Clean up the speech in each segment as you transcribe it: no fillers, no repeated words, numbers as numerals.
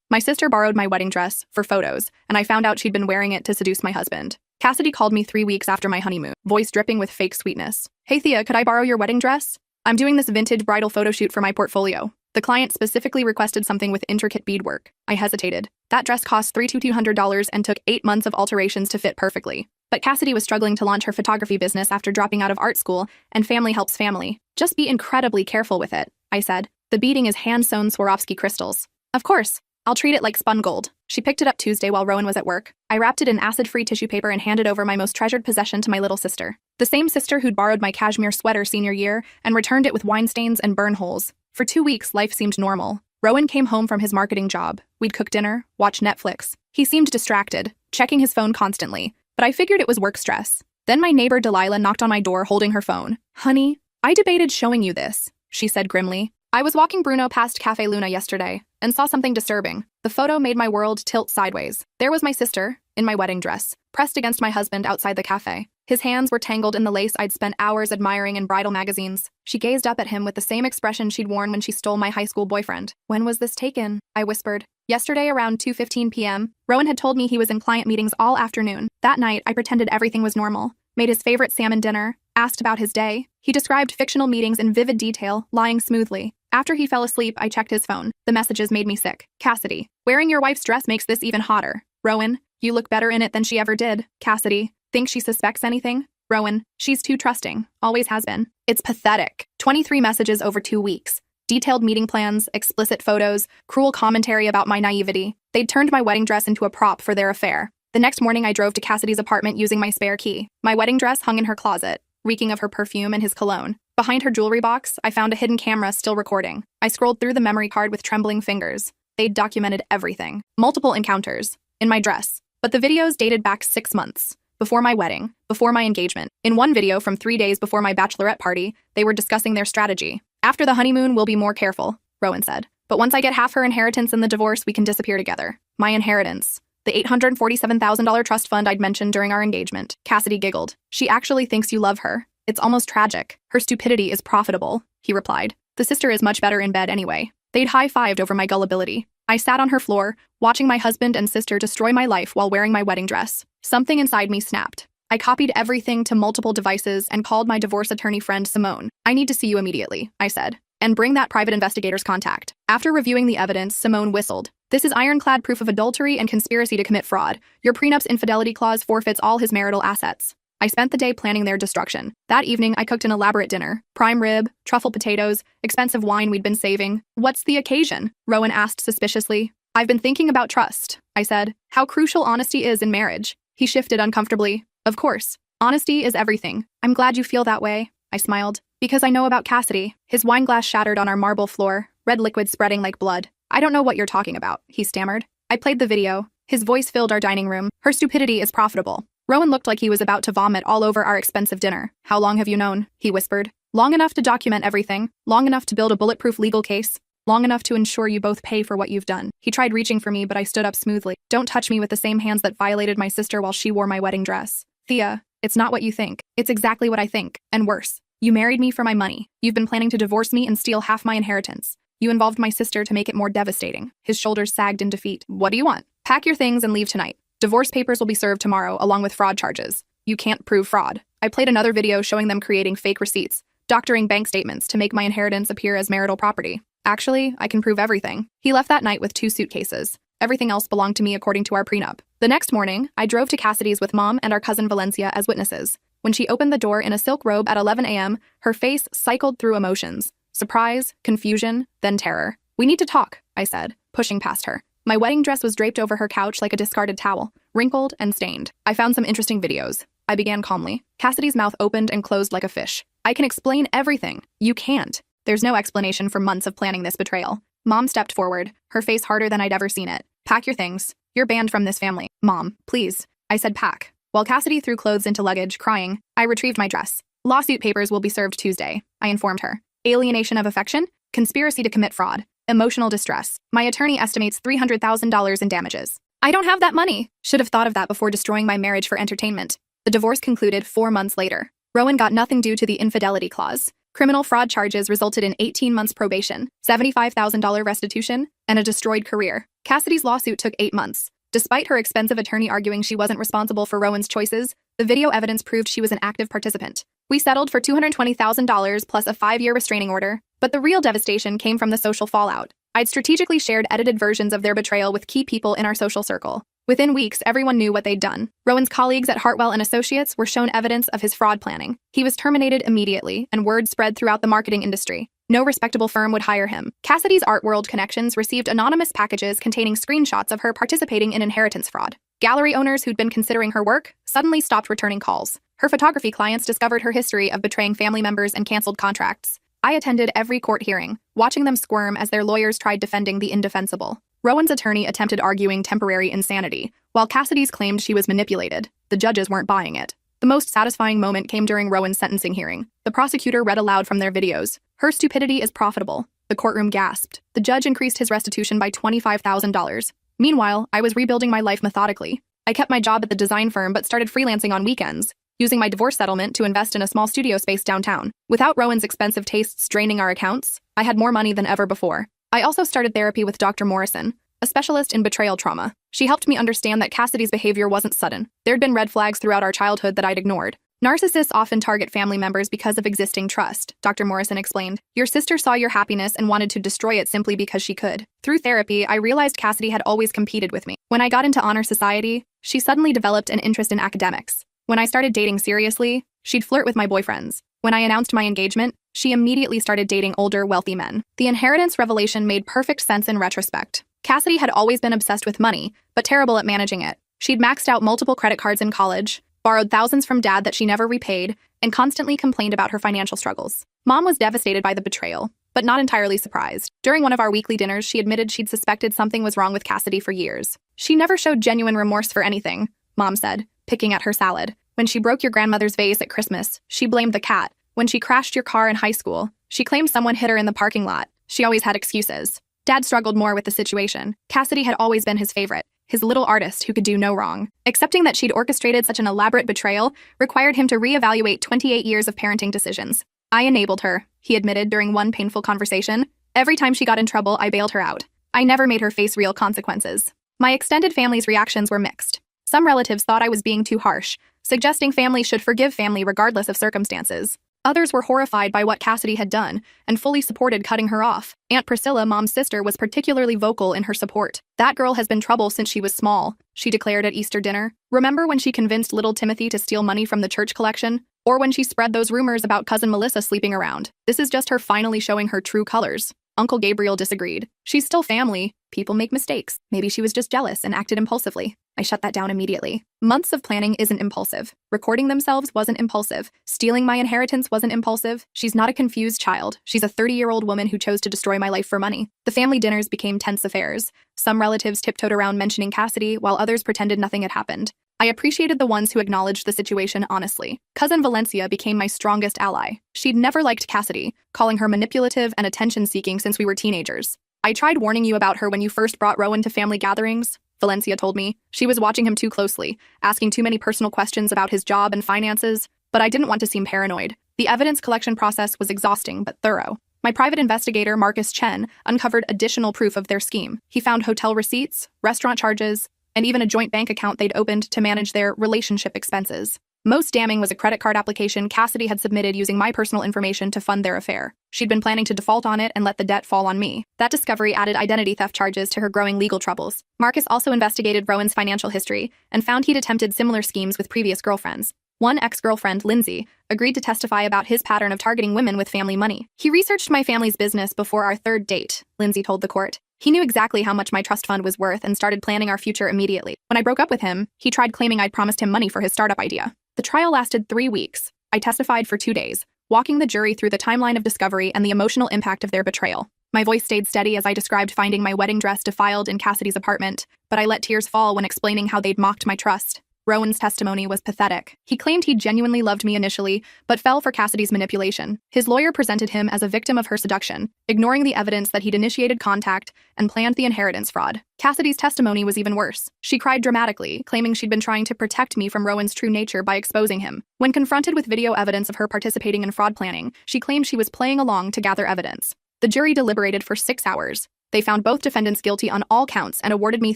My sister borrowed my wedding dress for photos, and I found out she'd been wearing it to seduce my husband. Cassidy called me 3 weeks after my honeymoon, voice dripping with fake sweetness. Hey Thea, could I borrow your wedding dress? I'm doing this vintage bridal photo shoot for my portfolio. The client specifically requested something with intricate beadwork. I hesitated. That dress cost $200 and took 8 months of alterations to fit perfectly. But Cassidy was struggling to launch her photography business after dropping out of art school, and family helps family. Just be incredibly careful with it, I said. The beading is hand-sewn Swarovski crystals. Of course. I'll treat it like spun gold. She picked it up Tuesday while Rowan was at work. I wrapped it in acid-free tissue paper and handed over my most treasured possession to my little sister. The same sister who'd borrowed my cashmere sweater senior year and returned it with wine stains and burn holes. For 2 weeks, life seemed normal. Rowan came home from his marketing job. We'd cook dinner, watch Netflix. He seemed distracted, checking his phone constantly, but I figured it was work stress. Then my neighbor Delilah knocked on my door holding her phone. Honey, I debated showing you this, she said grimly. I was walking Bruno past Cafe Luna yesterday and saw something disturbing. The photo made my world tilt sideways. There was my sister, in my wedding dress, pressed against my husband outside the cafe. His hands were tangled in the lace I'd spent hours admiring in bridal magazines. She gazed up at him with the same expression she'd worn when she stole my high school boyfriend. When was this taken? I whispered. Yesterday around 2:15 p.m., Rowan had told me he was in client meetings all afternoon. That night, I pretended everything was normal, made his favorite salmon dinner, asked about his day. He described fictional meetings in vivid detail, lying smoothly. After he fell asleep, I checked his phone. The messages made me sick. Cassidy, wearing your wife's dress makes this even hotter. Rowan, you look better in it than she ever did. Cassidy, think she suspects anything? Rowan, she's too trusting. Always has been. It's pathetic. 23 messages over 2 weeks. Detailed meeting plans, explicit photos, cruel commentary about my naivety. They'd turned my wedding dress into a prop for their affair. The next morning, I drove to Cassidy's apartment using my spare key. My wedding dress hung in her closet, reeking of her perfume and his cologne. Behind her jewelry box, I found a hidden camera still recording. I scrolled through the memory card with trembling fingers. They'd documented everything. Multiple encounters. In my dress. But the videos dated back 6 months. Before my wedding. Before my engagement. In one video from 3 days before my bachelorette party, they were discussing their strategy. After the honeymoon, we'll be more careful, Rowan said. But once I get half her inheritance in the divorce, we can disappear together. My inheritance. The $847,000 trust fund I'd mentioned during our engagement. Cassidy giggled. She actually thinks you love her. It's almost tragic. Her stupidity is profitable, he replied. The sister is much better in bed anyway. They'd high-fived over my gullibility. I sat on her floor, watching my husband and sister destroy my life while wearing my wedding dress. Something inside me snapped. I copied everything to multiple devices and called my divorce attorney friend Simone. I need to see you immediately, I said. And bring that private investigator's contact. After reviewing the evidence, Simone whistled. This is ironclad proof of adultery and conspiracy to commit fraud. Your prenup's infidelity clause forfeits all his marital assets. I spent the day planning their destruction. That evening, I cooked an elaborate dinner. Prime rib, truffle potatoes, expensive wine we'd been saving. What's the occasion? Rowan asked suspiciously. I've been thinking about trust, I said. How crucial honesty is in marriage. He shifted uncomfortably. Of course. Honesty is everything. I'm glad you feel that way, I smiled. Because I know about Cassidy. His wine glass shattered on our marble floor, red liquid spreading like blood. I don't know what you're talking about, he stammered. I played the video. His voice filled our dining room. Her stupidity is profitable. Rowan looked like he was about to vomit all over our expensive dinner. How long have you known? He whispered. Long enough to document everything. Long enough to build a bulletproof legal case. Long enough to ensure you both pay for what you've done. He tried reaching for me, but I stood up smoothly. Don't touch me with the same hands that violated my sister while she wore my wedding dress. Thea, it's not what you think. It's exactly what I think. And worse. You married me for my money. You've been planning to divorce me and steal half my inheritance. You involved my sister to make it more devastating. His shoulders sagged in defeat. What do you want? Pack your things and leave tonight. Divorce papers will be served tomorrow, along with fraud charges. You can't prove fraud. I played another video showing them creating fake receipts, doctoring bank statements to make my inheritance appear as marital property. Actually, I can prove everything. He left that night with 2 suitcases. Everything else belonged to me according to our prenup. The next morning, I drove to Cassidy's with Mom and our cousin Valencia as witnesses. When she opened the door in a silk robe at 11 a.m., her face cycled through emotions. Surprise, confusion, then terror. We need to talk, I said, pushing past her. My wedding dress was draped over her couch like a discarded towel, wrinkled and stained. I found some interesting videos. I began calmly. Cassidy's mouth opened and closed like a fish. I can explain everything. You can't. There's no explanation for months of planning this betrayal. Mom stepped forward, her face harder than I'd ever seen it. Pack your things. You're banned from this family. Mom, please. I said pack. While Cassidy threw clothes into luggage, crying, I retrieved my dress. Lawsuit papers will be served Tuesday, I informed her. Alienation of affection? Conspiracy to commit fraud. Emotional distress. My attorney estimates $300,000 in damages. I don't have that money. Should have thought of that before destroying my marriage for entertainment. The divorce concluded 4 months later. Rowan got nothing due to the infidelity clause. Criminal fraud charges resulted in 18 months probation, $75,000 restitution, and a destroyed career. Cassidy's lawsuit took 8 months. Despite her expensive attorney arguing she wasn't responsible for Rowan's choices, the video evidence proved she was an active participant. We settled for $220,000 plus a 5-year restraining order, but the real devastation came from the social fallout. I'd strategically shared edited versions of their betrayal with key people in our social circle. Within weeks, everyone knew what they'd done. Rowan's colleagues at Hartwell & Associates were shown evidence of his fraud planning. He was terminated immediately, and word spread throughout the marketing industry. No respectable firm would hire him. Cassidy's Art World connections received anonymous packages containing screenshots of her participating in inheritance fraud. Gallery owners who'd been considering her work suddenly stopped returning calls. Her photography clients discovered her history of betraying family members and canceled contracts. I attended every court hearing, watching them squirm as their lawyers tried defending the indefensible. Rowan's attorney attempted arguing temporary insanity, while Cassidy's claimed she was manipulated. The judges weren't buying it. The most satisfying moment came during Rowan's sentencing hearing. The prosecutor read aloud from their videos. "Her stupidity is profitable." The courtroom gasped. The judge increased his restitution by $25,000. Meanwhile, I was rebuilding my life methodically. I kept my job at the design firm but started freelancing on weekends, using my divorce settlement to invest in a small studio space downtown. Without Rowan's expensive tastes draining our accounts, I had more money than ever before. I also started therapy with Dr. Morrison, a specialist in betrayal trauma. She helped me understand that Cassidy's behavior wasn't sudden. There'd been red flags throughout our childhood that I'd ignored. Narcissists often target family members because of existing trust, Dr. Morrison explained. Your sister saw your happiness and wanted to destroy it simply because she could. Through therapy, I realized Cassidy had always competed with me. When I got into honor society, she suddenly developed an interest in academics. When I started dating seriously, she'd flirt with my boyfriends. When I announced my engagement, she immediately started dating older, wealthy men. The inheritance revelation made perfect sense in retrospect. Cassidy had always been obsessed with money, but terrible at managing it. She'd maxed out multiple credit cards in college, borrowed thousands from dad that she never repaid, and constantly complained about her financial struggles. Mom was devastated by the betrayal, but not entirely surprised. During one of our weekly dinners, she admitted she'd suspected something was wrong with Cassidy for years. She never showed genuine remorse for anything, Mom said, picking at her salad. When she broke your grandmother's vase at Christmas, she blamed the cat. When she crashed your car in high school, she claimed someone hit her in the parking lot. She always had excuses. Dad struggled more with the situation. Cassidy had always been his favorite, his little artist who could do no wrong. Accepting that she'd orchestrated such an elaborate betrayal required him to reevaluate 28 years of parenting decisions. I enabled her, he admitted during one painful conversation. Every time she got in trouble, I bailed her out. I never made her face real consequences. My extended family's reactions were mixed. Some relatives thought I was being too harsh, suggesting family should forgive family regardless of circumstances. Others were horrified by what Cassidy had done and fully supported cutting her off. Aunt Priscilla, Mom's sister, was particularly vocal in her support. "That girl has been trouble since she was small," she declared at Easter dinner. "Remember when she convinced little Timothy to steal money from the church collection? Or when she spread those rumors about cousin Melissa sleeping around? This is just her finally showing her true colors." Uncle Gabriel disagreed. "She's still family. People make mistakes. Maybe she was just jealous and acted impulsively." I shut that down immediately. Months of planning isn't impulsive. Recording themselves wasn't impulsive. Stealing my inheritance wasn't impulsive. She's not a confused child. She's a 30-year-old woman who chose to destroy my life for money. The family dinners became tense affairs. Some relatives tiptoed around mentioning Cassidy, while others pretended nothing had happened. I appreciated the ones who acknowledged the situation honestly. Cousin Valencia became my strongest ally. She'd never liked Cassidy, calling her manipulative and attention-seeking since we were teenagers. "I tried warning you about her when you first brought Rowan to family gatherings," Valencia told me. "She was watching him too closely, asking too many personal questions about his job and finances, but I didn't want to seem paranoid." The evidence collection process was exhausting but thorough. My private investigator, Marcus Chen, uncovered additional proof of their scheme. He found hotel receipts, restaurant charges, and even a joint bank account they'd opened to manage their relationship expenses. Most damning was a credit card application Cassidy had submitted using my personal information to fund their affair. She'd been planning to default on it and let the debt fall on me. That discovery added identity theft charges to her growing legal troubles. Marcus also investigated Rowan's financial history and found he'd attempted similar schemes with previous girlfriends. One ex-girlfriend, Lindsay, agreed to testify about his pattern of targeting women with family money. "He researched my family's business before our third date," Lindsay told the court. "He knew exactly how much my trust fund was worth and started planning our future immediately. When I broke up with him, he tried claiming I'd promised him money for his startup idea." The trial lasted 3 weeks. I testified for 2 days, walking the jury through the timeline of discovery and the emotional impact of their betrayal. My voice stayed steady as I described finding my wedding dress defiled in Cassidy's apartment, but I let tears fall when explaining how they'd mocked my trust. Rowan's testimony was pathetic. He claimed he genuinely loved me initially, but fell for Cassidy's manipulation. His lawyer presented him as a victim of her seduction, ignoring the evidence that he'd initiated contact and planned the inheritance fraud. Cassidy's testimony was even worse. She cried dramatically, claiming she'd been trying to protect me from Rowan's true nature by exposing him. When confronted with video evidence of her participating in fraud planning, she claimed she was playing along to gather evidence. The jury deliberated for 6 hours. They found both defendants guilty on all counts and awarded me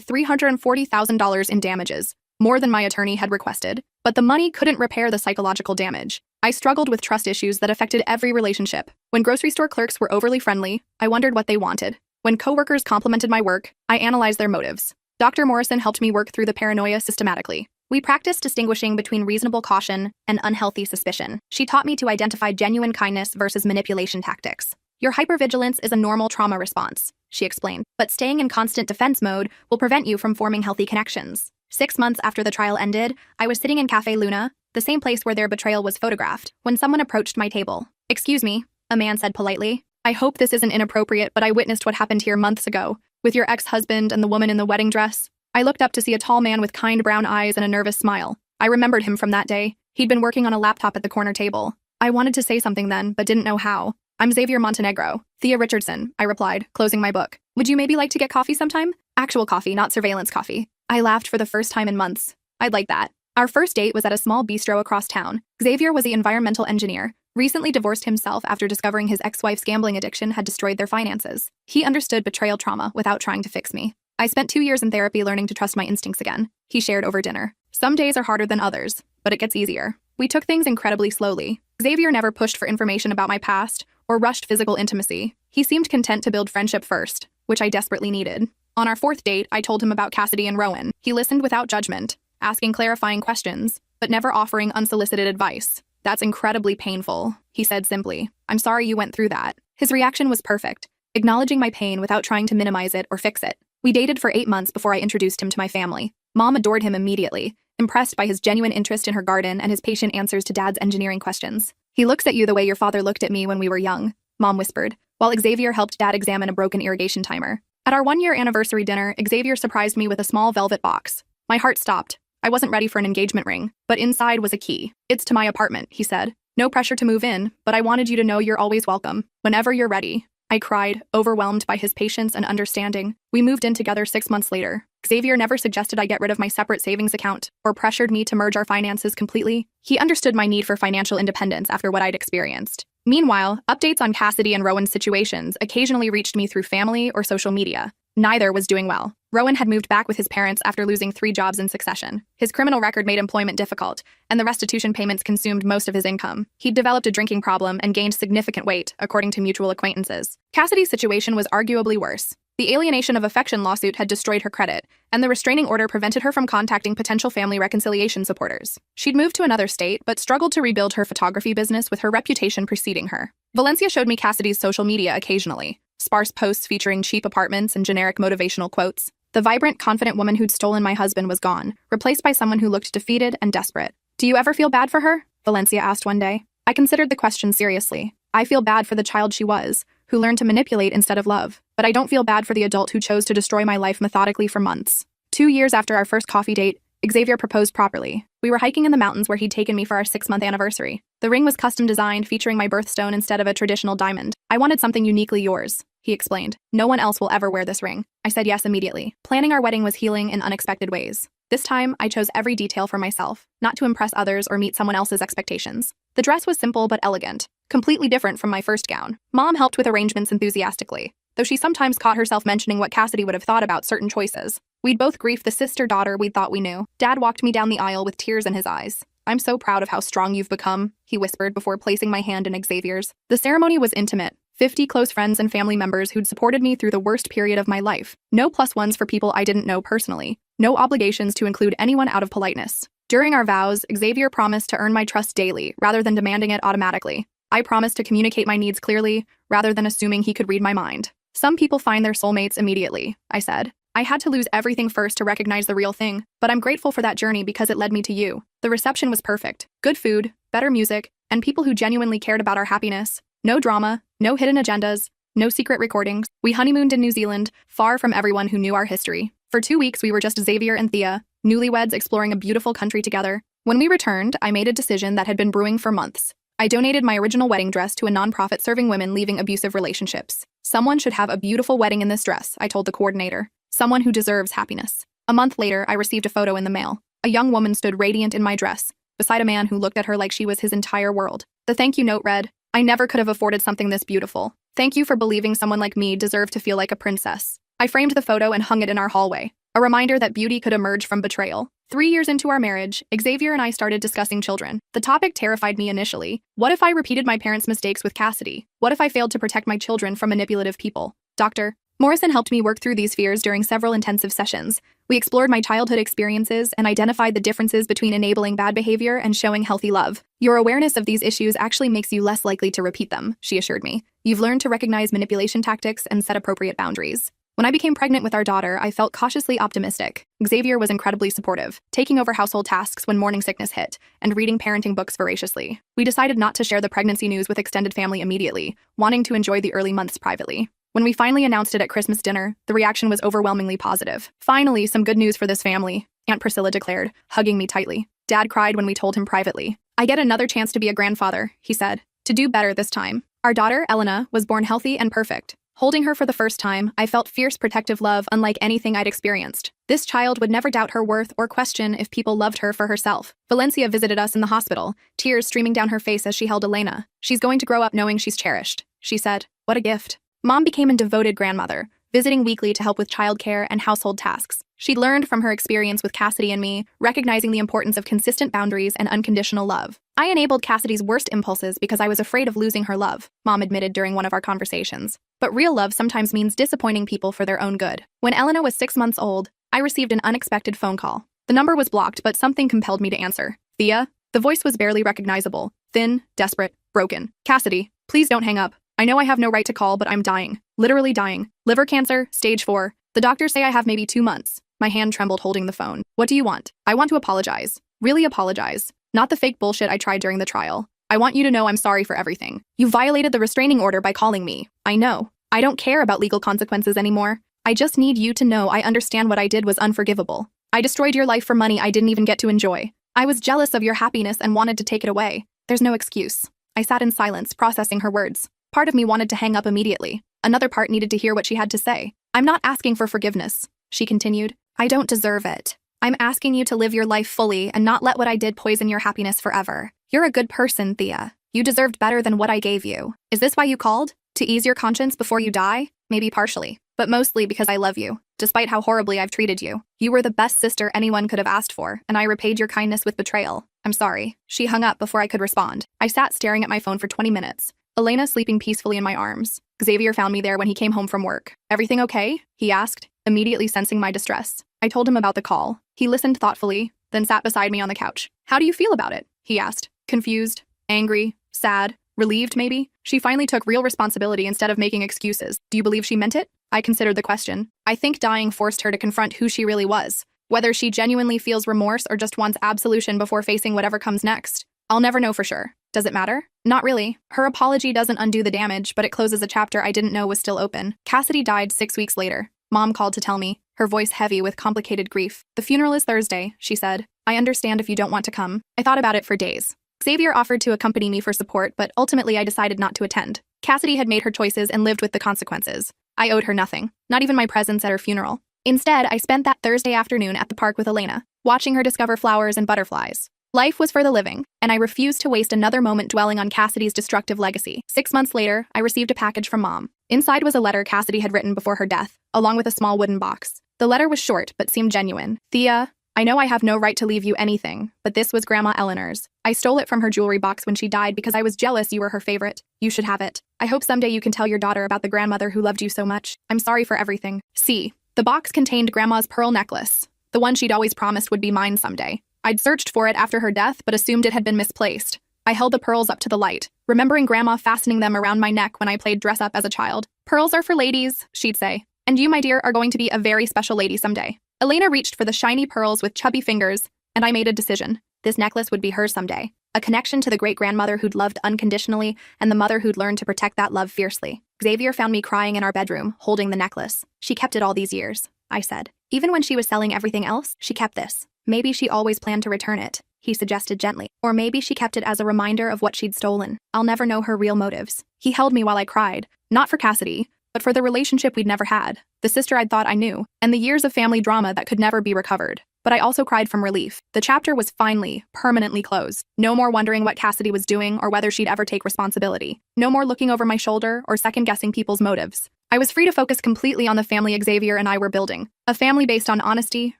$340,000 in damages, more than my attorney had requested. But the money couldn't repair the psychological damage. I struggled with trust issues that affected every relationship. When grocery store clerks were overly friendly, I wondered what they wanted. When coworkers complimented my work, I analyzed their motives. Dr. Morrison helped me work through the paranoia systematically. We practiced distinguishing between reasonable caution and unhealthy suspicion. She taught me to identify genuine kindness versus manipulation tactics. Your hypervigilance is a normal trauma response, she explained, but staying in constant defense mode will prevent you from forming healthy connections. 6 months after the trial ended, I was sitting in Café Luna, the same place where their betrayal was photographed, when someone approached my table. "Excuse me," a man said politely. "I hope this isn't inappropriate, but I witnessed what happened here months ago, with your ex-husband and the woman in the wedding dress." I looked up to see a tall man with kind brown eyes and a nervous smile. I remembered him from that day. He'd been working on a laptop at the corner table. I wanted to say something then, but didn't know how. "I'm Xavier Montenegro. Thea Richardson," I replied, closing my book. "Would you maybe like to get coffee sometime?" Actual coffee, not surveillance coffee. I laughed for the first time in months. I'd like that. Our first date was at a small bistro across town. Xavier was the environmental engineer, recently divorced himself after discovering his ex-wife's gambling addiction had destroyed their finances. He understood betrayal trauma without trying to fix me. I spent 2 years in therapy learning to trust my instincts again, he shared over dinner. Some days are harder than others, but it gets easier. We took things incredibly slowly. Xavier never pushed for information about my past or rushed physical intimacy. He seemed content to build friendship first, which I desperately needed. On our 4th date, I told him about Cassidy and Rowan. He listened without judgment, asking clarifying questions, but never offering unsolicited advice. "That's incredibly painful," he said simply. "I'm sorry you went through that." His reaction was perfect, acknowledging my pain without trying to minimize it or fix it. We dated for 8 months before I introduced him to my family. Mom adored him immediately, impressed by his genuine interest in her garden and his patient answers to Dad's engineering questions. "He looks at you the way your father looked at me when we were young," Mom whispered, while Xavier helped Dad examine a broken irrigation timer. At our 1-year anniversary dinner, Xavier surprised me with a small velvet box. My heart stopped. I wasn't ready for an engagement ring, but inside was a key. "It's to my apartment," he said. "No pressure to move in, but I wanted you to know you're always welcome, whenever you're ready." I cried, overwhelmed by his patience and understanding. We moved in together 6 months later. Xavier never suggested I get rid of my separate savings account or pressured me to merge our finances completely. He understood my need for financial independence after what I'd experienced. Meanwhile, updates on Cassidy and Rowan's situations occasionally reached me through family or social media. Neither was doing well. Rowan had moved back with his parents after losing 3 jobs in succession. His criminal record made employment difficult, and the restitution payments consumed most of his income. He'd developed a drinking problem and gained significant weight, according to mutual acquaintances. Cassidy's situation was arguably worse. The alienation of affection lawsuit had destroyed her credit, and the restraining order prevented her from contacting potential family reconciliation supporters. She'd moved to another state, but struggled to rebuild her photography business with her reputation preceding her. Valencia showed me Cassidy's social media occasionally. Sparse posts featuring cheap apartments and generic motivational quotes. The vibrant, confident woman who'd stolen my husband was gone, replaced by someone who looked defeated and desperate. "Do you ever feel bad for her?" Valencia asked one day. I considered the question seriously. I feel bad for the child she was, who learned to manipulate instead of love. But I don't feel bad for the adult who chose to destroy my life methodically for months. 2 years after our first coffee date, Xavier proposed properly. We were hiking in the mountains where he'd taken me for our 6-month anniversary. The ring was custom designed, featuring my birthstone instead of a traditional diamond. "I wanted something uniquely yours," he explained. "No one else will ever wear this ring." I said yes immediately. Planning our wedding was healing in unexpected ways. This time, I chose every detail for myself, not to impress others or meet someone else's expectations. The dress was simple but elegant, completely different from my first gown. Mom helped with arrangements enthusiastically, though she sometimes caught herself mentioning what Cassidy would have thought about certain choices. We'd both griefed the sister-daughter we thought we knew. Dad walked me down the aisle with tears in his eyes. "I'm so proud of how strong you've become," he whispered before placing my hand in Xavier's. The ceremony was intimate. 50 close friends and family members who'd supported me through the worst period of my life. No +1s for people I didn't know personally. No obligations to include anyone out of politeness. During our vows, Xavier promised to earn my trust daily, rather than demanding it automatically. I promised to communicate my needs clearly, rather than assuming he could read my mind. "Some people find their soulmates immediately," I said. "I had to lose everything first to recognize the real thing, but I'm grateful for that journey because it led me to you." The reception was perfect. Good food, better music, and people who genuinely cared about our happiness. No drama, no hidden agendas, no secret recordings. We honeymooned in New Zealand, far from everyone who knew our history. For 2 weeks, we were just Xavier and Thea, newlyweds exploring a beautiful country together. When we returned, I made a decision that had been brewing for months. I donated my original wedding dress to a nonprofit serving women leaving abusive relationships. Someone should have a beautiful wedding in this dress, I told the coordinator. Someone who deserves happiness. A month later, I received a photo in the mail. A young woman stood radiant in my dress, beside a man who looked at her like she was his entire world. The thank you note read, "I never could have afforded something this beautiful. Thank you for believing someone like me deserved to feel like a princess." I framed the photo and hung it in our hallway, a reminder that beauty could emerge from betrayal. 3 years into our marriage, Xavier and I started discussing children. The topic terrified me initially. What if I repeated my parents' mistakes with Cassidy? What if I failed to protect my children from manipulative people? Dr. Morrison helped me work through these fears during several intensive sessions. We explored my childhood experiences and identified the differences between enabling bad behavior and showing healthy love. Your awareness of these issues actually makes you less likely to repeat them, she assured me. You've learned to recognize manipulation tactics and set appropriate boundaries. When I became pregnant with our daughter, I felt cautiously optimistic. Xavier was incredibly supportive, taking over household tasks when morning sickness hit, and reading parenting books voraciously. We decided not to share the pregnancy news with extended family immediately, wanting to enjoy the early months privately. When we finally announced it at Christmas dinner, the reaction was overwhelmingly positive. "Finally, some good news for this family," Aunt Priscilla declared, hugging me tightly. Dad cried when we told him privately. "I get another chance to be a grandfather," he said. "To do better this time." Our daughter, Elena, was born healthy and perfect. Holding her for the first time, I felt fierce protective love unlike anything I'd experienced. This child would never doubt her worth or question if people loved her for herself. Valencia visited us in the hospital, tears streaming down her face as she held Elena. "She's going to grow up knowing she's cherished," she said. "What a gift." Mom became a devoted grandmother, visiting weekly to help with childcare and household tasks. She learned from her experience with Cassidy and me, recognizing the importance of consistent boundaries and unconditional love. "I enabled Cassidy's worst impulses because I was afraid of losing her love," Mom admitted during one of our conversations. But real love sometimes means disappointing people for their own good. When Elena was 6 months old, I received an unexpected phone call. The number was blocked, but something compelled me to answer. "Thea?" The voice was barely recognizable, thin, desperate, broken. "Cassidy, please don't hang up. I know I have no right to call, but I'm dying. Literally dying. Liver cancer, stage 4. The doctors say I have maybe 2 months. My hand trembled holding the phone. "What do you want?" "I want to apologize. Really apologize. Not the fake bullshit I tried during the trial. I want you to know I'm sorry for everything. You violated the restraining order by calling me. I know. I don't care about legal consequences anymore. I just need you to know I understand what I did was unforgivable. I destroyed your life for money I didn't even get to enjoy. I was jealous of your happiness and wanted to take it away. There's no excuse." I sat in silence, processing her words. Part of me wanted to hang up immediately. Another part needed to hear what she had to say. "I'm not asking for forgiveness," she continued. "I don't deserve it. I'm asking you to live your life fully and not let what I did poison your happiness forever. You're a good person, Thea. You deserved better than what I gave you. Is this why you called? To ease your conscience before you die? Maybe partially, but mostly because I love you. Despite how horribly I've treated you. You were the best sister anyone could have asked for, and I repaid your kindness with betrayal. I'm sorry." She hung up before I could respond. I sat staring at my phone for 20 minutes. Elena sleeping peacefully in my arms. Xavier found me there when he came home from work. "Everything okay?" he asked, immediately sensing my distress. I told him about the call. He listened thoughtfully, then sat beside me on the couch. "How do you feel about it?" he asked. Confused, angry, sad, relieved maybe? She finally took real responsibility instead of making excuses. "Do you believe she meant it?" I considered the question. I think dying forced her to confront who she really was. Whether she genuinely feels remorse or just wants absolution before facing whatever comes next. I'll never know for sure. Does it matter? Not really. Her apology doesn't undo the damage, but it closes a chapter I didn't know was still open. Cassidy died 6 weeks later. Mom called to tell me, her voice heavy with complicated grief. "The funeral is Thursday," she said. "I understand if you don't want to come." I thought about it for days. Xavier offered to accompany me for support, but ultimately I decided not to attend. Cassidy had made her choices and lived with the consequences. I owed her nothing, not even my presence at her funeral. Instead, I spent that Thursday afternoon at the park with Elena, watching her discover flowers and butterflies. Life was for the living, and I refused to waste another moment dwelling on Cassidy's destructive legacy. 6 months later, I received a package from Mom. Inside was a letter Cassidy had written before her death, along with a small wooden box. The letter was short, but seemed genuine. "Thea, I know I have no right to leave you anything, but this was Grandma Eleanor's. I stole it from her jewelry box when she died because I was jealous you were her favorite. You should have it. I hope someday you can tell your daughter about the grandmother who loved you so much. I'm sorry for everything." See, the box contained Grandma's pearl necklace, the one she'd always promised would be mine someday. I'd searched for it after her death, but assumed it had been misplaced. I held the pearls up to the light, remembering Grandma fastening them around my neck when I played dress-up as a child. "Pearls are for ladies," she'd say. "And you, my dear, are going to be a very special lady someday." Elena reached for the shiny pearls with chubby fingers, and I made a decision. This necklace would be hers someday. A connection to the great-grandmother who'd loved unconditionally and the mother who'd learned to protect that love fiercely. Xavier found me crying in our bedroom, holding the necklace. "She kept it all these years," I said. "Even when she was selling everything else, she kept this." Maybe she always planned to return it, he suggested gently. Or maybe she kept it as a reminder of what she'd stolen. I'll never know her real motives. He held me while I cried, not for Cassidy, but for the relationship we'd never had, the sister I'd thought I knew, and the years of family drama that could never be recovered. But I also cried from relief. The chapter was finally, permanently closed. No more wondering what Cassidy was doing or whether she'd ever take responsibility. No more looking over my shoulder or second-guessing people's motives. I was free to focus completely on the family Xavier and I were building. A family based on honesty,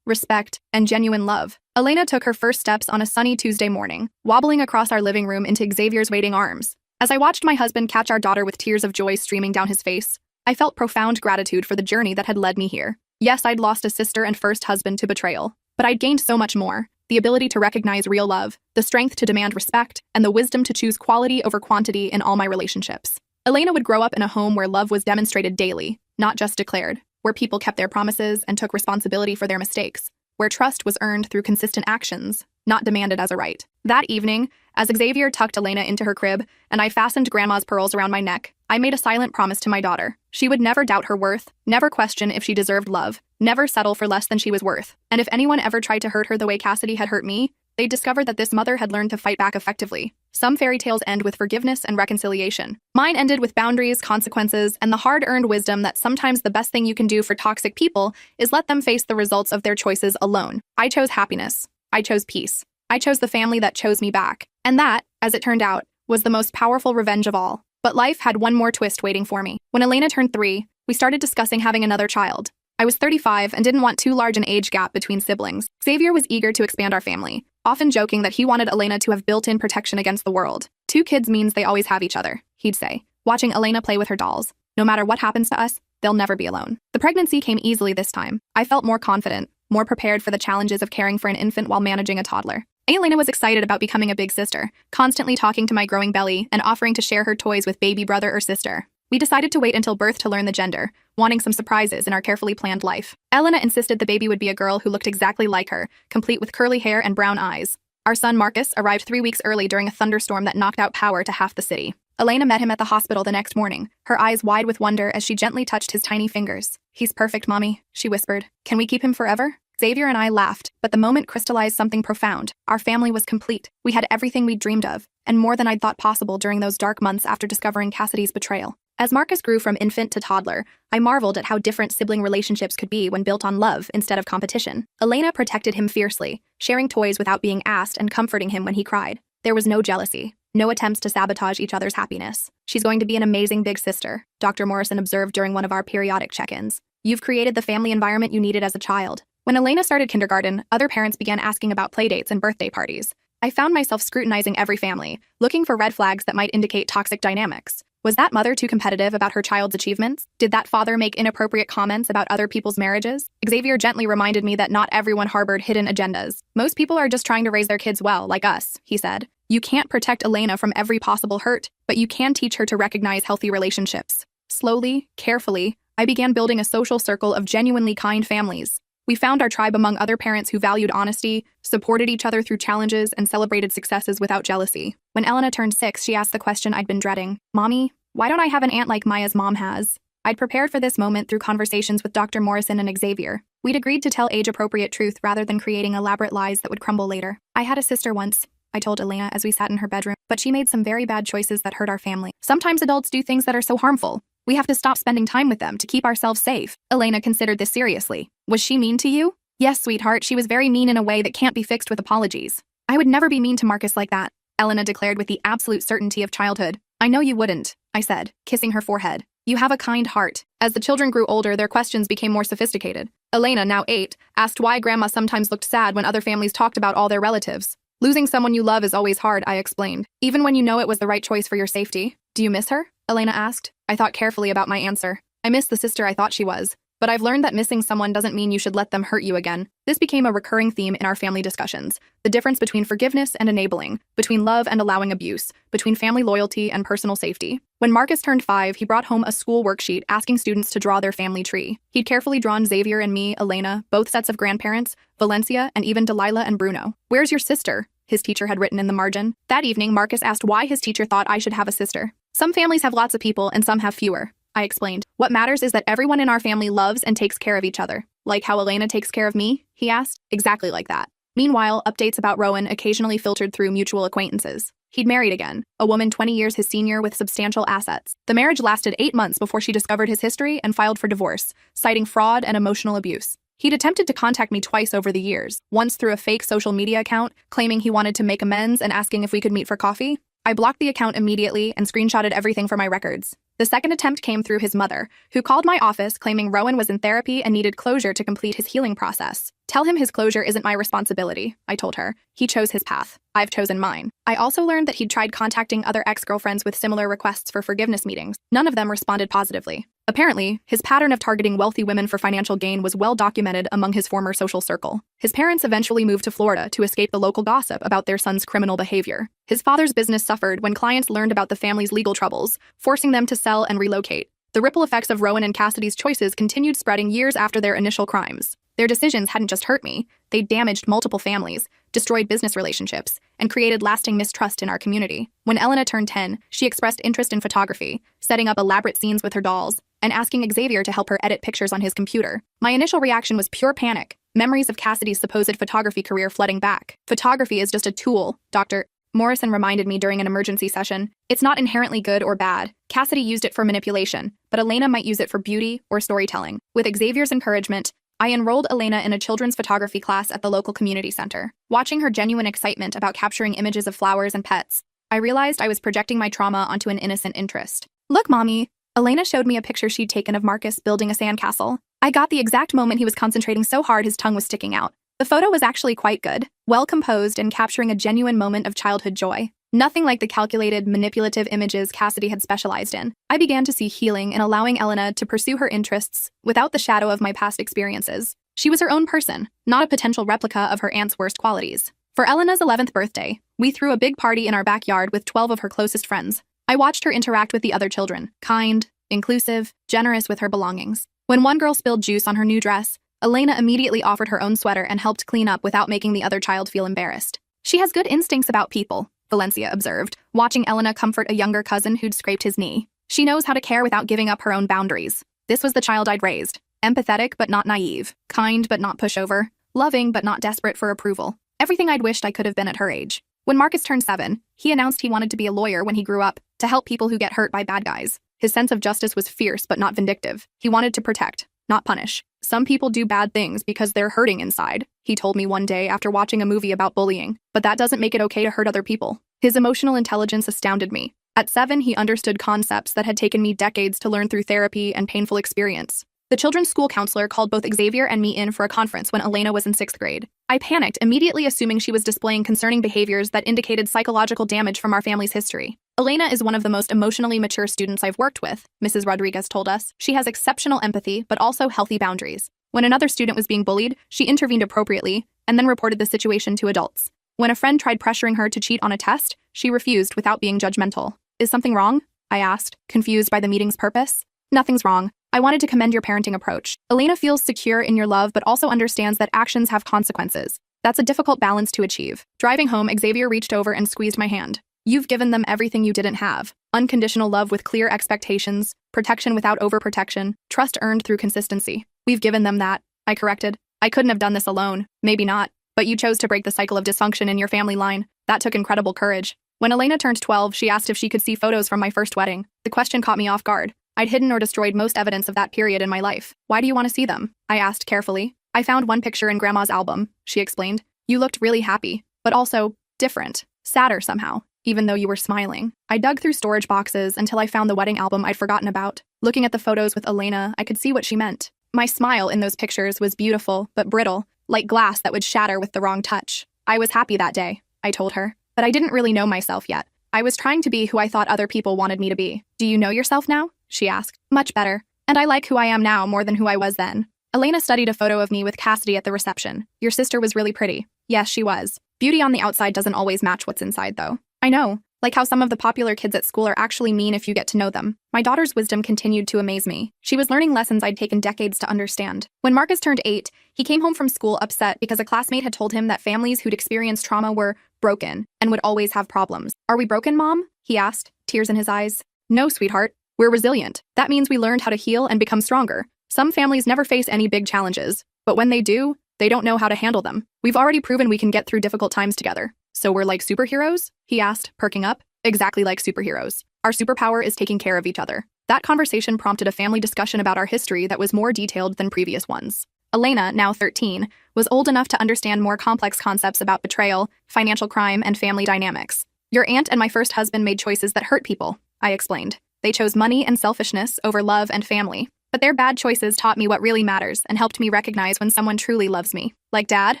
respect, and genuine love. Elena took her first steps on a sunny Tuesday morning, wobbling across our living room into Xavier's waiting arms. As I watched my husband catch our daughter with tears of joy streaming down his face, I felt profound gratitude for the journey that had led me here. Yes, I'd lost a sister and first husband to betrayal, but I'd gained so much more. The ability to recognize real love, the strength to demand respect, and the wisdom to choose quality over quantity in all my relationships. Elena would grow up in a home where love was demonstrated daily, not just declared, where people kept their promises and took responsibility for their mistakes, where trust was earned through consistent actions, not demanded as a right. That evening, as Xavier tucked Elena into her crib and I fastened Grandma's pearls around my neck, I made a silent promise to my daughter. She would never doubt her worth, never question if she deserved love, never settle for less than she was worth. And if anyone ever tried to hurt her the way Cassidy had hurt me, they discovered that this mother had learned to fight back effectively. Some fairy tales end with forgiveness and reconciliation. Mine ended with boundaries, consequences, and the hard-earned wisdom that sometimes the best thing you can do for toxic people is let them face the results of their choices alone. I chose happiness. I chose peace. I chose the family that chose me back. And that, as it turned out, was the most powerful revenge of all. But life had one more twist waiting for me. When Elena turned 3, we started discussing having another child. I was 35 and didn't want too large an age gap between siblings. Xavier was eager to expand our family, often joking that he wanted Elena to have built-in protection against the world. 2 kids means they always have each other, he'd say, watching Elena play with her dolls. No matter what happens to us, they'll never be alone. The pregnancy came easily this time. I felt more confident, more prepared for the challenges of caring for an infant while managing a toddler. Elena was excited about becoming a big sister, constantly talking to my growing belly and offering to share her toys with baby brother or sister. We decided to wait until birth to learn the gender, wanting some surprises in our carefully planned life. Elena insisted the baby would be a girl who looked exactly like her, complete with curly hair and brown eyes. Our son Marcus arrived 3 weeks early during a thunderstorm that knocked out power to half the city. Elena met him at the hospital the next morning, her eyes wide with wonder as she gently touched his tiny fingers. "He's perfect, Mommy," she whispered. "Can we keep him forever?" Xavier and I laughed, but the moment crystallized something profound. Our family was complete. We had everything we'd dreamed of, and more than I'd thought possible during those dark months after discovering Cassidy's betrayal. As Marcus grew from infant to toddler, I marveled at how different sibling relationships could be when built on love instead of competition. Elena protected him fiercely, sharing toys without being asked and comforting him when he cried. There was no jealousy, no attempts to sabotage each other's happiness. "She's going to be an amazing big sister," Dr. Morrison observed during one of our periodic check-ins. "You've created the family environment you needed as a child." When Elena started kindergarten, other parents began asking about playdates and birthday parties. I found myself scrutinizing every family, looking for red flags that might indicate toxic dynamics. Was that mother too competitive about her child's achievements? Did that father make inappropriate comments about other people's marriages? Xavier gently reminded me that not everyone harbored hidden agendas. "Most people are just trying to raise their kids well, like us," he said. "You can't protect Elena from every possible hurt, but you can teach her to recognize healthy relationships." Slowly, carefully, I began building a social circle of genuinely kind families. We found our tribe among other parents who valued honesty, supported each other through challenges, and celebrated successes without jealousy. When Elena turned 6, she asked the question I'd been dreading. "Mommy, why don't I have an aunt like Maya's mom has?" I'd prepared for this moment through conversations with Dr. Morrison and Xavier. We'd agreed to tell age-appropriate truth rather than creating elaborate lies that would crumble later. "I had a sister once," I told Elena as we sat in her bedroom, "but she made some very bad choices that hurt our family. Sometimes adults do things that are so harmful. We have to stop spending time with them to keep ourselves safe." Elena considered this seriously. "Was she mean to you?" "Yes, sweetheart, she was very mean in a way that can't be fixed with apologies." "I would never be mean to Marcus like that," Elena declared with the absolute certainty of childhood. "I know you wouldn't," I said, kissing her forehead. "You have a kind heart." As the children grew older, their questions became more sophisticated. Elena, now 8, asked why Grandma sometimes looked sad when other families talked about all their relatives. "Losing someone you love is always hard," I explained, "even when you know it was the right choice for your safety." "Do you miss her?" Elena asked. I thought carefully about my answer. I miss the sister I thought she was. But I've learned that missing someone doesn't mean you should let them hurt you again. This became a recurring theme in our family discussions. The difference between forgiveness and enabling, between love and allowing abuse, between family loyalty and personal safety. When Marcus turned 5, he brought home a school worksheet asking students to draw their family tree. He'd carefully drawn Xavier and me, Elena, both sets of grandparents, Valencia, and even Delilah and Bruno. "Where's your sister?" his teacher had written in the margin. That evening, Marcus asked why his teacher thought I should have a sister. "Some families have lots of people and some have fewer," I explained. "What matters is that everyone in our family loves and takes care of each other." "Like how Elena takes care of me?" he asked. "Exactly like that." Meanwhile, updates about Rowan occasionally filtered through mutual acquaintances. He'd married again, a woman 20 years his senior with substantial assets. The marriage lasted 8 months before she discovered his history and filed for divorce, citing fraud and emotional abuse. He'd attempted to contact me twice over the years, once through a fake social media account, claiming he wanted to make amends and asking if we could meet for coffee. I blocked the account immediately and screenshotted everything for my records. The second attempt came through his mother, who called my office claiming Rowan was in therapy and needed closure to complete his healing process. Tell him his closure isn't my responsibility, I told her. He chose his path. I've chosen mine. I also learned that he'd tried contacting other ex-girlfriends with similar requests for forgiveness meetings. None of them responded positively. Apparently, his pattern of targeting wealthy women for financial gain was well documented among his former social circle. His parents eventually moved to Florida to escape the local gossip about their son's criminal behavior. His father's business suffered when clients learned about the family's legal troubles, forcing them to sell and relocate. The ripple effects of Rowan and Cassidy's choices continued spreading years after their initial crimes. Their decisions hadn't just hurt me, they damaged multiple families, destroyed business relationships, and created lasting mistrust in our community. When Elena turned 10, she expressed interest in photography, setting up elaborate scenes with her dolls, and asking Xavier to help her edit pictures on his computer. My initial reaction was pure panic, memories of Cassidy's supposed photography career flooding back. Photography is just a tool, Dr. Morrison reminded me during an emergency session. It's not inherently good or bad. Cassidy used it for manipulation, but Elena might use it for beauty or storytelling. With Xavier's encouragement, I enrolled Elena in a children's photography class at the local community center. Watching her genuine excitement about capturing images of flowers and pets, I realized I was projecting my trauma onto an innocent interest. Look, Mommy. Elena showed me a picture she'd taken of Marcus building a sandcastle. I got the exact moment he was concentrating so hard his tongue was sticking out. The photo was actually quite good, well composed and capturing a genuine moment of childhood joy. Nothing like the calculated, manipulative images Cassidy had specialized in. I began to see healing in allowing Elena to pursue her interests without the shadow of my past experiences. She was her own person, not a potential replica of her aunt's worst qualities. For Elena's 11th birthday, we threw a big party in our backyard with 12 of her closest friends. I watched her interact with the other children, kind, inclusive, generous with her belongings. When one girl spilled juice on her new dress, Elena immediately offered her own sweater and helped clean up without making the other child feel embarrassed. She has good instincts about people, Valencia observed, watching Elena comfort a younger cousin who'd scraped his knee. She knows how to care without giving up her own boundaries. This was the child I'd raised. Empathetic but not naive, kind but not pushover, loving but not desperate for approval. Everything I'd wished I could have been at her age. When Marcus turned 7, he announced he wanted to be a lawyer when he grew up, to help people who get hurt by bad guys. His sense of justice was fierce but not vindictive. He wanted to protect, not punish. Some people do bad things because they're hurting inside, he told me one day after watching a movie about bullying, but that doesn't make it okay to hurt other people. His emotional intelligence astounded me. At 7, he understood concepts that had taken me decades to learn through therapy and painful experience. The children's school counselor called both Xavier and me in for a conference when Elena was in 6th grade. I panicked, immediately assuming she was displaying concerning behaviors that indicated psychological damage from our family's history. Elena is one of the most emotionally mature students I've worked with, Mrs. Rodriguez told us. She has exceptional empathy, but also healthy boundaries. When another student was being bullied, she intervened appropriately and then reported the situation to adults. When a friend tried pressuring her to cheat on a test, she refused without being judgmental. Is something wrong? I asked, confused by the meeting's purpose. Nothing's wrong. I wanted to commend your parenting approach. Elena feels secure in your love but also understands that actions have consequences. That's a difficult balance to achieve. Driving home, Xavier reached over and squeezed my hand. You've given them everything you didn't have. Unconditional love with clear expectations, protection without overprotection, trust earned through consistency. We've given them that, I corrected. I couldn't have done this alone. Maybe not. But you chose to break the cycle of dysfunction in your family line. That took incredible courage. When Elena turned 12, she asked if she could see photos from my first wedding. The question caught me off guard. I'd hidden or destroyed most evidence of that period in my life. Why do you want to see them? I asked carefully. I found one picture in Grandma's album, she explained. You looked really happy, but also different, sadder somehow, even though you were smiling. I dug through storage boxes until I found the wedding album I'd forgotten about. Looking at the photos with Elena, I could see what she meant. My smile in those pictures was beautiful, but brittle, like glass that would shatter with the wrong touch. I was happy that day, I told her, but I didn't really know myself yet. I was trying to be who I thought other people wanted me to be. Do you know yourself now? She asked. Much better. And I like who I am now more than who I was then. Elena studied a photo of me with Cassidy at the reception. Your sister was really pretty. Yes, she was. Beauty on the outside doesn't always match what's inside, though. I know. Like how some of the popular kids at school are actually mean if you get to know them. My daughter's wisdom continued to amaze me. She was learning lessons I'd taken decades to understand. When Marcus turned 8, he came home from school upset because a classmate had told him that families who'd experienced trauma were broken and would always have problems. Are we broken, Mom? He asked, tears in his eyes. No, sweetheart. We're resilient. That means we learned how to heal and become stronger. Some families never face any big challenges, but when they do, They don't know how to handle them. We've already proven we can get through difficult times together. So we're like superheroes? He asked, perking up. Exactly like superheroes. Our superpower is taking care of each other. That conversation prompted a family discussion about our history that was more detailed than previous ones. Elena, now 13, was old enough to understand more complex concepts about betrayal, financial crime, and family dynamics. Your aunt and my first husband made choices that hurt people, I explained. They chose money and selfishness over love and family. But their bad choices taught me what really matters and helped me recognize when someone truly loves me. Like Dad?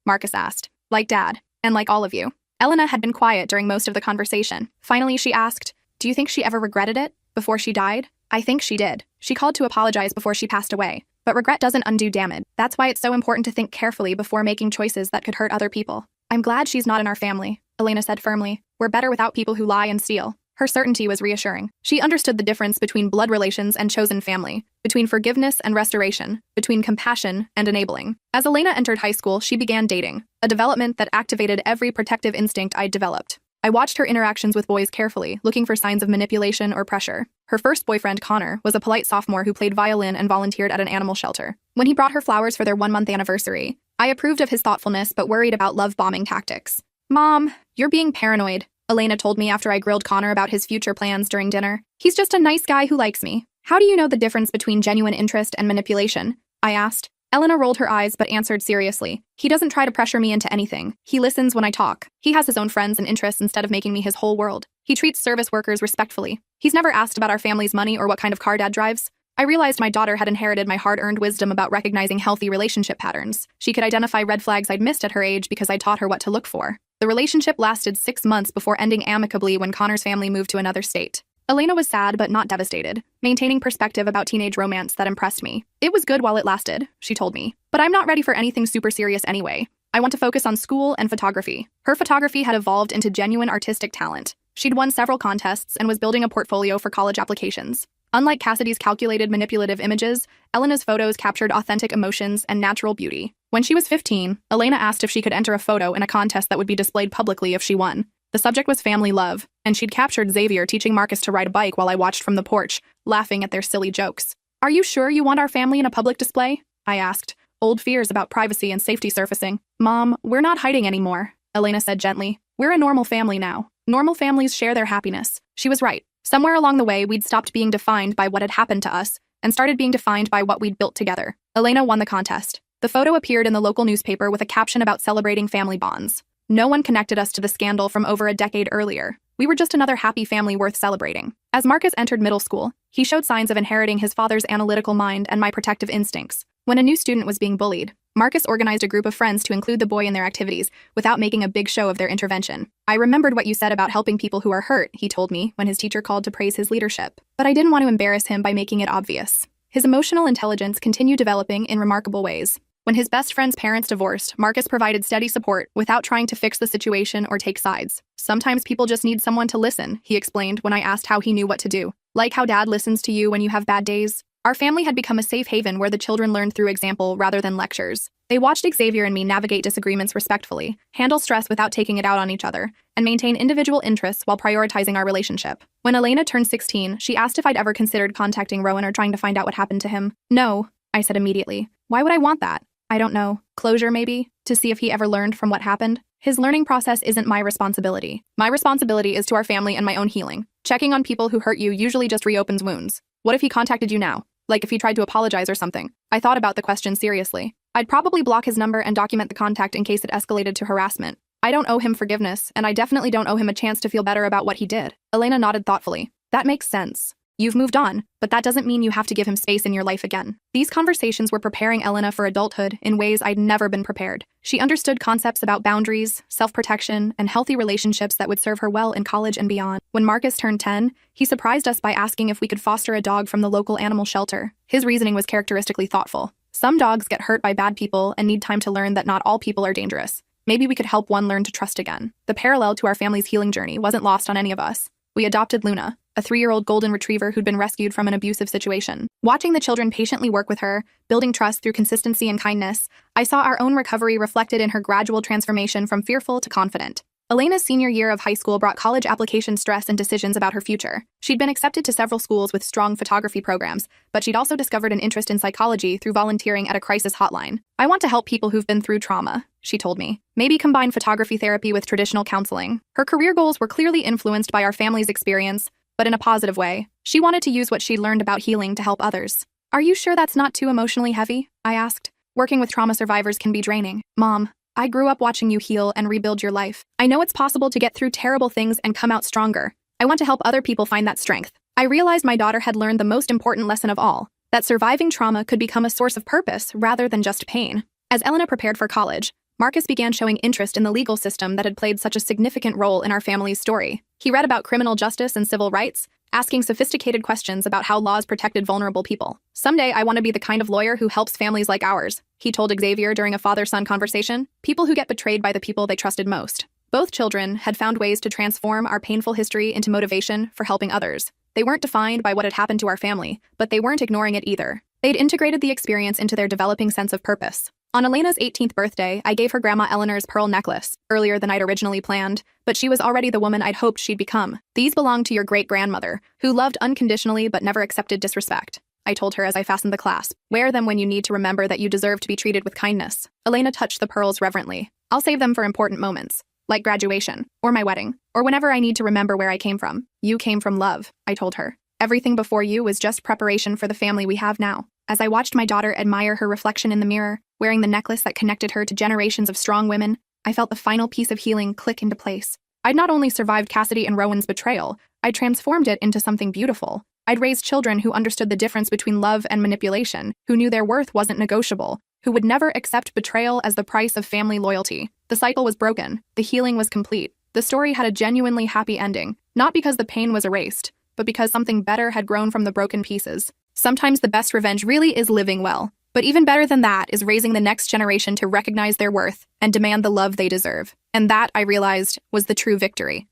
Marcus asked. Like Dad. And like all of you. Elena had been quiet during most of the conversation. Finally, she asked, do you think she ever regretted it before she died? I think she did. She called to apologize before she passed away. But regret doesn't undo damage. That's why it's so important to think carefully before making choices that could hurt other people. I'm glad she's not in our family, Elena said firmly. We're better without people who lie and steal. Her certainty was reassuring. She understood the difference between blood relations and chosen family, between forgiveness and restoration, between compassion and enabling. As Elena entered high school, she began dating, a development that activated every protective instinct I'd developed. I watched her interactions with boys carefully, looking for signs of manipulation or pressure. Her first boyfriend, Connor, was a polite sophomore who played violin and volunteered at an animal shelter. When he brought her flowers for their 1-month anniversary, I approved of his thoughtfulness but worried about love-bombing tactics. Mom, you're being paranoid, Elena told me after I grilled Connor about his future plans during dinner. He's just a nice guy who likes me. How do you know the difference between genuine interest and manipulation? I asked. Elena rolled her eyes but answered seriously. He doesn't try to pressure me into anything. He listens when I talk. He has his own friends and interests instead of making me his whole world. He treats service workers respectfully. He's never asked about our family's money or what kind of car Dad drives. I realized my daughter had inherited my hard-earned wisdom about recognizing healthy relationship patterns. She could identify red flags I'd missed at her age because I taught her what to look for. The relationship lasted 6 months before ending amicably when Connor's family moved to another state. Elena was sad but not devastated, maintaining perspective about teenage romance that impressed me. It was good while it lasted, she told me. But I'm not ready for anything super serious anyway. I want to focus on school and photography. Her photography had evolved into genuine artistic talent. She'd won several contests and was building a portfolio for college applications. Unlike Cassidy's calculated, manipulative images, Elena's photos captured authentic emotions and natural beauty. When she was 15, Elena asked if she could enter a photo in a contest that would be displayed publicly if she won. The subject was family love, and she'd captured Xavier teaching Marcus to ride a bike while I watched from the porch, laughing at their silly jokes. Are you sure you want our family in a public display? I asked, old fears about privacy and safety surfacing. Mom, we're not hiding anymore, Elena said gently. We're a normal family now. Normal families share their happiness. She was right. Somewhere along the way, we'd stopped being defined by what had happened to us and started being defined by what we'd built together. Elena won the contest. The photo appeared in the local newspaper with a caption about celebrating family bonds. No one connected us to the scandal from over a decade earlier. We were just another happy family worth celebrating. As Marcus entered middle school, he showed signs of inheriting his father's analytical mind and my protective instincts. When a new student was being bullied, Marcus organized a group of friends to include the boy in their activities without making a big show of their intervention. I remembered what you said about helping people who are hurt, he told me when his teacher called to praise his leadership. But I didn't want to embarrass him by making it obvious. His emotional intelligence continued developing in remarkable ways. When his best friend's parents divorced, Marcus provided steady support without trying to fix the situation or take sides. Sometimes people just need someone to listen, he explained when I asked how he knew what to do. Like how Dad listens to you when you have bad days. Our family had become a safe haven where the children learned through example rather than lectures. They watched Xavier and me navigate disagreements respectfully, handle stress without taking it out on each other, and maintain individual interests while prioritizing our relationship. When Elena turned 16, she asked if I'd ever considered contacting Rowan or trying to find out what happened to him. No, I said immediately. Why would I want that? I don't know. Closure, maybe? To see if he ever learned from what happened? His learning process isn't my responsibility. My responsibility is to our family and my own healing. Checking on people who hurt you usually just reopens wounds. What if he contacted you now? Like if he tried to apologize or something? I thought about the question seriously. I'd probably block his number and document the contact in case it escalated to harassment. I don't owe him forgiveness, and I definitely don't owe him a chance to feel better about what he did. Elena nodded thoughtfully. That makes sense. You've moved on, but that doesn't mean you have to give him space in your life again. These conversations were preparing Elena for adulthood in ways I'd never been prepared. She understood concepts about boundaries, self-protection, and healthy relationships that would serve her well in college and beyond. When Marcus turned 10, he surprised us by asking if we could foster a dog from the local animal shelter. His reasoning was characteristically thoughtful. Some dogs get hurt by bad people and need time to learn that not all people are dangerous. Maybe we could help one learn to trust again. The parallel to our family's healing journey wasn't lost on any of us. We adopted Luna, a 3-year-old golden retriever who'd been rescued from an abusive situation. Watching the children patiently work with her, building trust through consistency and kindness, I saw our own recovery reflected in her gradual transformation from fearful to confident. Elena's senior year of high school brought college application stress and decisions about her future. She'd been accepted to several schools with strong photography programs, but she'd also discovered an interest in psychology through volunteering at a crisis hotline. "I want to help people who've been through trauma," she told me. "Maybe combine photography therapy with traditional counseling." Her career goals were clearly influenced by our family's experience, but in a positive way. She wanted to use what she'd learned about healing to help others. "Are you sure that's not too emotionally heavy?" I asked. "Working with trauma survivors can be draining." "Mom, I grew up watching you heal and rebuild your life. I know it's possible to get through terrible things and come out stronger. I want to help other people find that strength." I realized my daughter had learned the most important lesson of all, that surviving trauma could become a source of purpose rather than just pain. As Elena prepared for college, Marcus began showing interest in the legal system that had played such a significant role in our family's story. He read about criminal justice and civil rights, asking sophisticated questions about how laws protected vulnerable people. "Someday I want to be the kind of lawyer who helps families like ours," he told Xavier during a father-son conversation. "People who get betrayed by the people they trusted most." Both children had found ways to transform our painful history into motivation for helping others. They weren't defined by what had happened to our family, but they weren't ignoring it either. They'd integrated the experience into their developing sense of purpose. On Elena's 18th birthday, I gave her Grandma Eleanor's pearl necklace, earlier than I'd originally planned, but she was already the woman I'd hoped she'd become. "These belong to your great-grandmother, who loved unconditionally but never accepted disrespect," I told her as I fastened the clasp. "Wear them when you need to remember that you deserve to be treated with kindness." Elena touched the pearls reverently. "I'll save them for important moments, like graduation, or my wedding, or whenever I need to remember where I came from." "You came from love," I told her. "Everything before you was just preparation for the family we have now." As I watched my daughter admire her reflection in the mirror, wearing the necklace that connected her to generations of strong women, I felt the final piece of healing click into place. I'd not only survived Cassidy and Rowan's betrayal, I'd transformed it into something beautiful. I'd raised children who understood the difference between love and manipulation, who knew their worth wasn't negotiable, who would never accept betrayal as the price of family loyalty. The cycle was broken. The healing was complete. The story had a genuinely happy ending, not because the pain was erased, but because something better had grown from the broken pieces. Sometimes the best revenge really is living well. But even better than that is raising the next generation to recognize their worth and demand the love they deserve. And that, I realized, was the true victory.